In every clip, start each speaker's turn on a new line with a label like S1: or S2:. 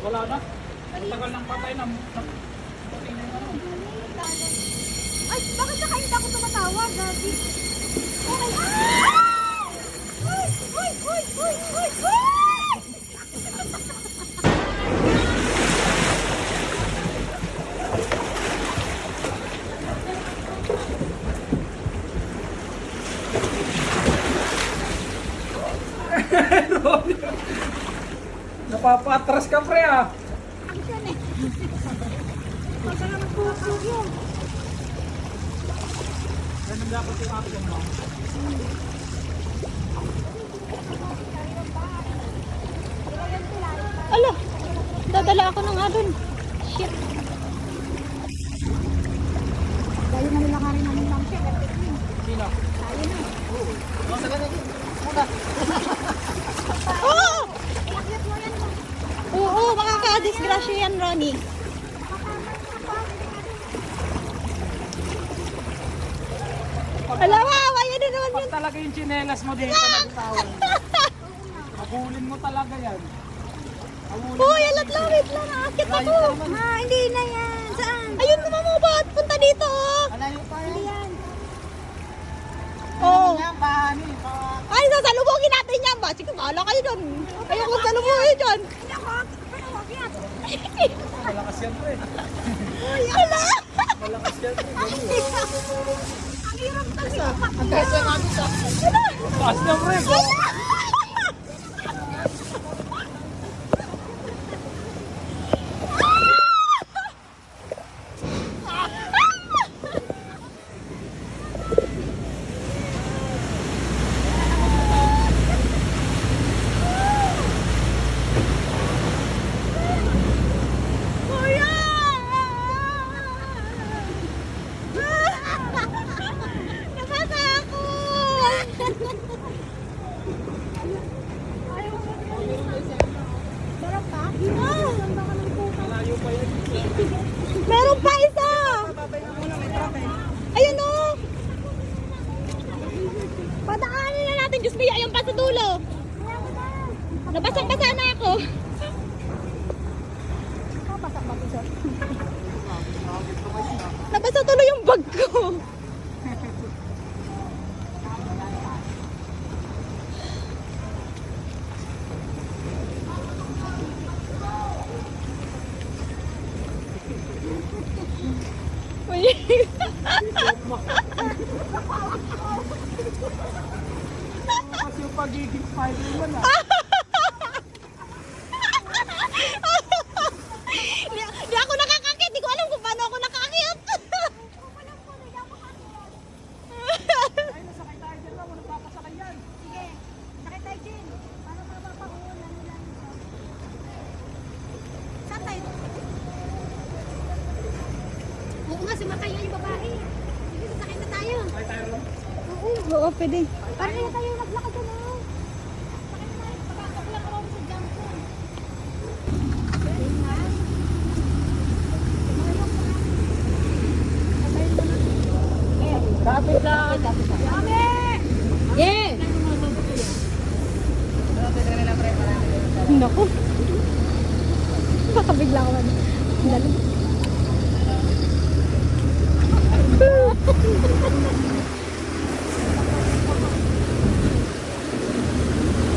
S1: Wala na. Tagal ng patay na. Puting na yung ano.
S2: Ay, bakit saka hindi ako tumatawag, Gabi? Okay. Uy! Uy! Uy! Uy! Uy! Uy!
S1: Napapatras ka pre ah.
S2: Ang siyan eh. Masalamat po ako yun.
S1: Ganun dapat yung action mo.
S2: Ala, dadala ako ng adon. Shit. Dahil na nila karin namin lang siya.
S1: Sino?
S2: Tayo na.
S1: Masa ka na din. Muna.
S2: Oo! Iakyat mo yan. Oo, makaka-disgrasya yan, Ronnie. Ala, wawa yan na naman
S1: Pag
S2: yun.
S1: talaga yung tsinelas mo dito, nagtawal. Habulin mo talaga yan. Habulin
S2: Uy, alat lang, wait lang. Aakyat ako. Hindi na yan. Saan? Ayun naman mo ba? Punta dito, oh.
S1: Malayo pa yan.
S2: Hindi yan.
S1: Oo.
S2: Oo.
S1: Yan, bahani.
S2: Ay, sasalubungin natin yan ba? Sige, bahala kayo dun. Ayoko salubungin dyan. Hindi ako. Panawagyat.
S1: Malakas yan pre.
S2: Ay, ala.
S1: Malakas yan pre.
S2: Ang hirap kasi.
S1: Ang taas yan namin sa. Taas na pre.
S2: Kuya! Nabasa ako! Sarap pa?
S1: Malayo pa yan.
S2: Meron pa isa! Ayun o! Padaanin na natin, Diyos may ayun pa sa dulo. Nabasang-basa na ako. Nabasa tuloy yung bag ko.
S1: Kasi yung pagiging Spider-Man ah.
S2: Di ako nakakakit. Di ko alam kung paano ako nakakakit.
S1: Ay, nasakay tayo dyan lang. Walang papasakay yan.
S2: Sige, sakit tayo dyan. Para mapapakulan nila. Saan tayo? Oo nga, sumakay yung babae. Sige, sasakay na tayo.
S1: Sakay tayo lang.
S2: Oo, pwede. Para na tayo naglakad na. Sakay na tayo. Pagkakak lang ako sa jump ko.
S1: Kapit lang.
S2: Yeah! Naku. Baka bigla ko man. Dali.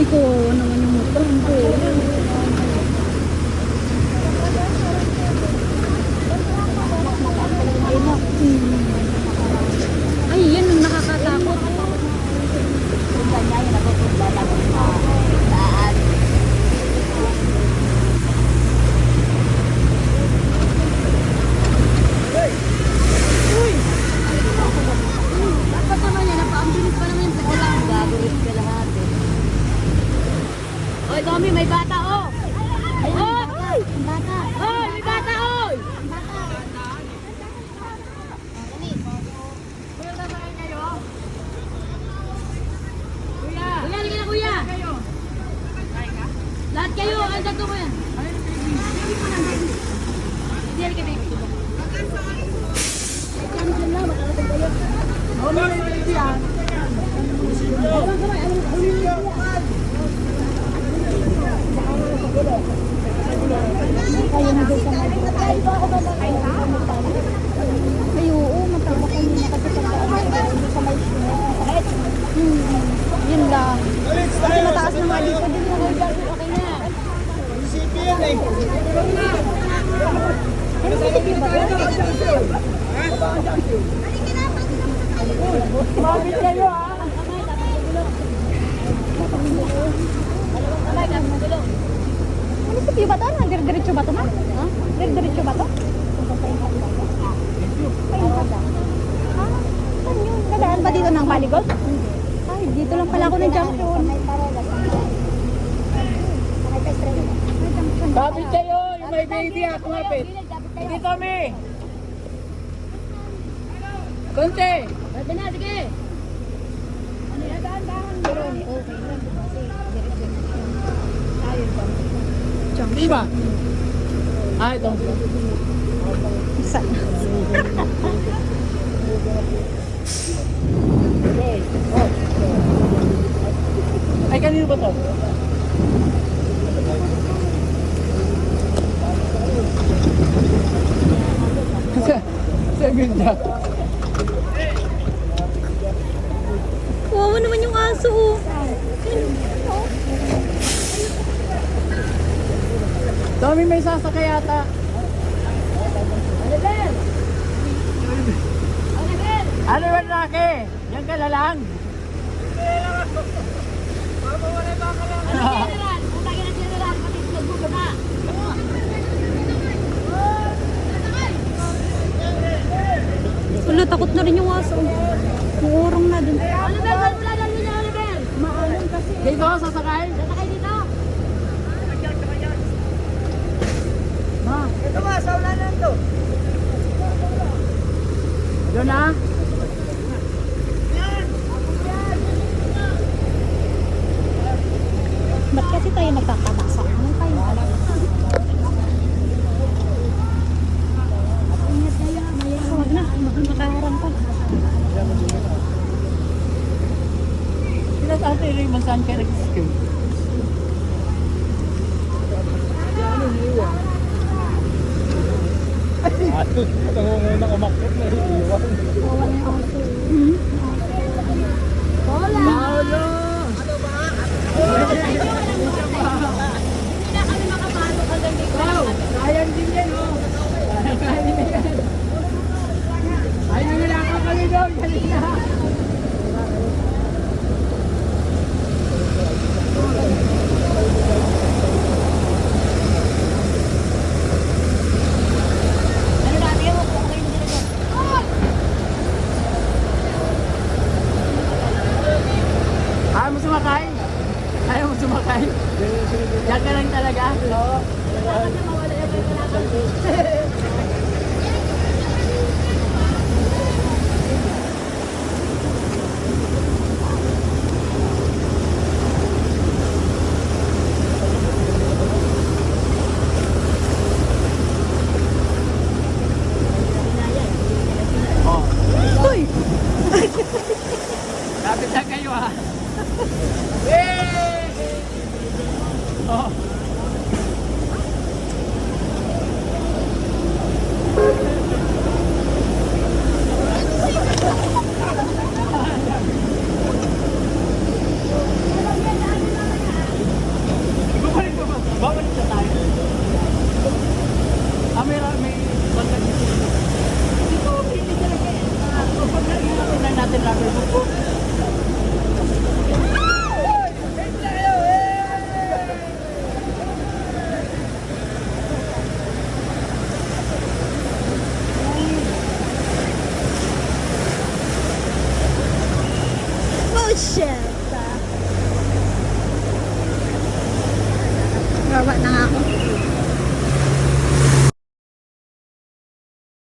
S2: Ikaw naman yung motor ko. Ay, yan yung nakakatakot. Dapat naman yan, napa-ambulance pa naman yung pagkalang. Gagawin ka lahat eh. Oy, Tommy, may bata oh! Oy! Bata! Oy, may bata oy! Kuya, halika na kuya! Lahat kayo, andyan to mo yan. Hindi, halika baby. Diyan lang, makarating kayo. Oo, may baby yan. Ano Yun lang. Kasi mataas na nga dito. Din mo okay na.
S1: CP yan eh.
S2: Ano ba ito ba?
S1: Mabit kayo ah.
S2: Ano sa piyo ba ito? Dire-diretso ba ito, ma? Ha? Dire-diretso ba ito? Ay, kada. Ha? Saan yun? Dadaan ba dito ng Baligol? Ay, dito lang pala ako ng junction.
S1: Kapit kayo, yung may baby ah, kumapit. Dito mi. Konti.
S2: Pwede na, sige. Ano yan? Dahan-dahan. Pero okay lang. Kasi diretso na siya. Tayo ba?
S1: Di ba? Ah, ito.
S2: Isa.
S1: Ay, kanino ba to? Seven Jack.
S2: Wawa naman yung aso, oh.
S1: Tommy, may sasakay yata. Ano ba laki? Yan ka na lang.
S2: Wala, takot na rin yung aso. Uurong na dun.
S1: Dito, sasakay? Ma. Ito ma, sa ulanan to. Doon na.
S2: Ba't kasi tayo nagkakabasa? Ano tayo? Huwag na, makaharang pa.
S1: Sila sa atin rin, saan ka nag-skill? Ito mo muna umakit na iiwan.
S2: Wawa na yung aso. Hola!
S1: Paolo!
S2: Hindi na kami makapasok hanggang dito.
S1: Wow! Sayang din yan, oh! Sayang din yan. Ay, nangyayaka kami doon, kanina.
S2: Ano natin yung huwag kayo nila dyan?
S1: Ayaw mo sumakay? Ayaw mo sumakay? Yan ka lang talaga? Oo.
S2: Dapat na mawala yan kayo kailangan.
S1: Oh.
S2: Uy!
S1: Lapit na kayo ha. Yay! Oh. Babalik na tayo. May bagay dito. Dito, hindi talaga eh. Pag nakikita na natin rubber book.
S2: Oh shit!